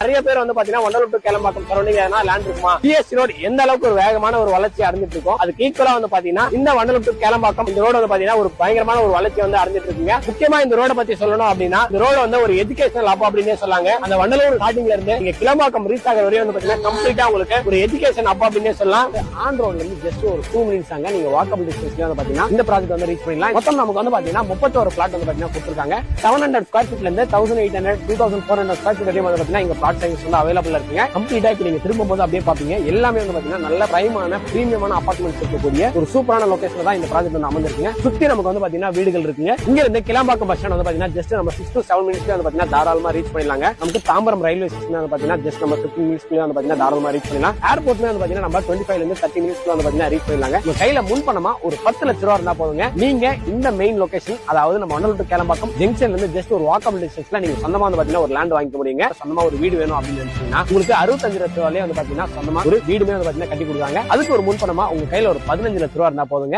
நிறைய பேர் வந்து பாத்தீங்கன்னா Vandalur to Kelambakkam surrounding land இருக்குமா பிஎஸ்சி ரோடு எந்த அளவுக்கு ஒரு வேகமான ஒரு வளர்ச்சி அடைஞ்சிட்டு இருக்கும் அதுக்கு ஈக்குவலா வந்து பாத்தீங்கன்னா இந்த வண்டலூர் டு கேளம்பாக்கம் இந்த ரோடு வந்து பாத்தீங்கன்னா ஒரு பயங்கரமான ஒரு வளர்ச்சி வந்து அடைஞ்சிட்டு இருக்குங்க. முக்கியமா இந்த ரோட பத்தி சொல்லணும் அப்படின்னா இந்த ரோடு வந்து ஒரு எஜுகேஷனல் ஹப் அப்படின்னே சொல்லாங்க. அந்த வண்டலூர் ஸ்டார்டிங்ல இருந்து நீங்க கிளம்பாக்கம் ரீச் ஆகிற வரையும் வந்து பாத்தீங்கன்னா கம்ப்ளீட்டா உங்களுக்கு ஒரு எஜுகேஷன் ஹப் அப்படின்னே சொல்லலாம். ஆன் ரோட்ல இருந்து ஜஸ்ட் ஒரு 2 மினிட்ஸ் ஆங்க நீங்க வாக்கபிள் டிஸ்டன்ஸ்ல வந்து பாத்தீங்கன்னா இந்த ப்ராஜெக்ட் வந்து ரீச் பண்ணலாம். மொத்தம் நமக்கு வந்து பாத்தீங்கன்னா 31 பிளாட் வந்து பாத்தீங்கன்னா கொடுத்திருக்காங்க. 700 ஸ்கொயர் ஃபீட்ல இருந்து 1800 2400 ஸ்கொயர் ஃபீட் வரையும் வந்து பாத்தீங்கன்னா இங்க பிளாட் சைஸ் வந்து அவைலபிள் இருக்குங்க. கம்ப்ளீட்டா இப்ப நீங்க திரும்பும்போது அப்படியே பாப்பீங்க எல்லாமே வந்து பாத்தீங்கன்னா நல்ல பிரைமான பிரீமியமான அபார்ட்மெண்ட்ஸ் இருக்கக்கூடிய ஒரு சூப்பரான லொகேஷன்ல தான் இந்த ப்ராஜெக்ட் வந்து அமைஞ்சிருக்குங்க. சுத்தி நமக்கு வந்து பாத்தீங்கன்னா வீடுகள் இருக்குங்க. இங்க இருந்து கிளம்பாக்கம் பஸ் ஸ்டாண்ட் வந்து பாத்தீங்கன்னா ஜஸ்ட் நம்ம 6 to 7 மினிட்ஸ்ல வந்து பாத்தீங்கன்னா தாராளமா ரீச் பண்ணிடலாங்க. நமக்கு தாம்பரம் ரயில்வே ஸ்டேஷன் வந்து பாத்தீங்கன்னா ஜஸ்ட் நம்ம 15 மினிட்ஸ்ல வந்து பாத்தீங்கன்னா தாராளமா ரீச் பண்ணலாம். ஏர்போர்ட்ல வந்து பாத்தீங்கன்னா நம்ம 25 ல இருந்து 30 மினிட்ஸ்ல வந்து பாத்தீங்கன்னா ரீச் பண்ணிடலாங்க. உங்க கையில முன் பணமா ஒரு 10 லட்சம் ரூபாய் இருந்தா போதுங்க. நீங்க இந்த மெயின் லொகேஷன் அதாவது நம்ம வண்டலூர் டு கேளம்பாக்கம் ஜங்ஷன்ல இருந்து ஜஸ்ட் ஒரு வாக்கபிள் டிஸ்டன்ஸ்ல நீங்க சொந்தமா வந்து பாத்தீங்கன்னா ஒரு லேண்ட் வாங்கிக்க முடியுங்க. சொந்தமா ஒரு வீடு வேணும் அப்படின்னு நினைச்சீங்கன்னா உங்களுக்கு 65 லட்சம் ரூபாயிலே வந்து பாத்தீங்கன்னா சொந்தமா ஒரு வீடுமே வந்து பாத்தீங்கன்னா கட்டி கொடுக்குறாங்க. அதுக்கு ஒரு முன்பணமா உங்க கையில ஒரு 15 லட்சம் ரூபாய் இருந்தா போதுங்க.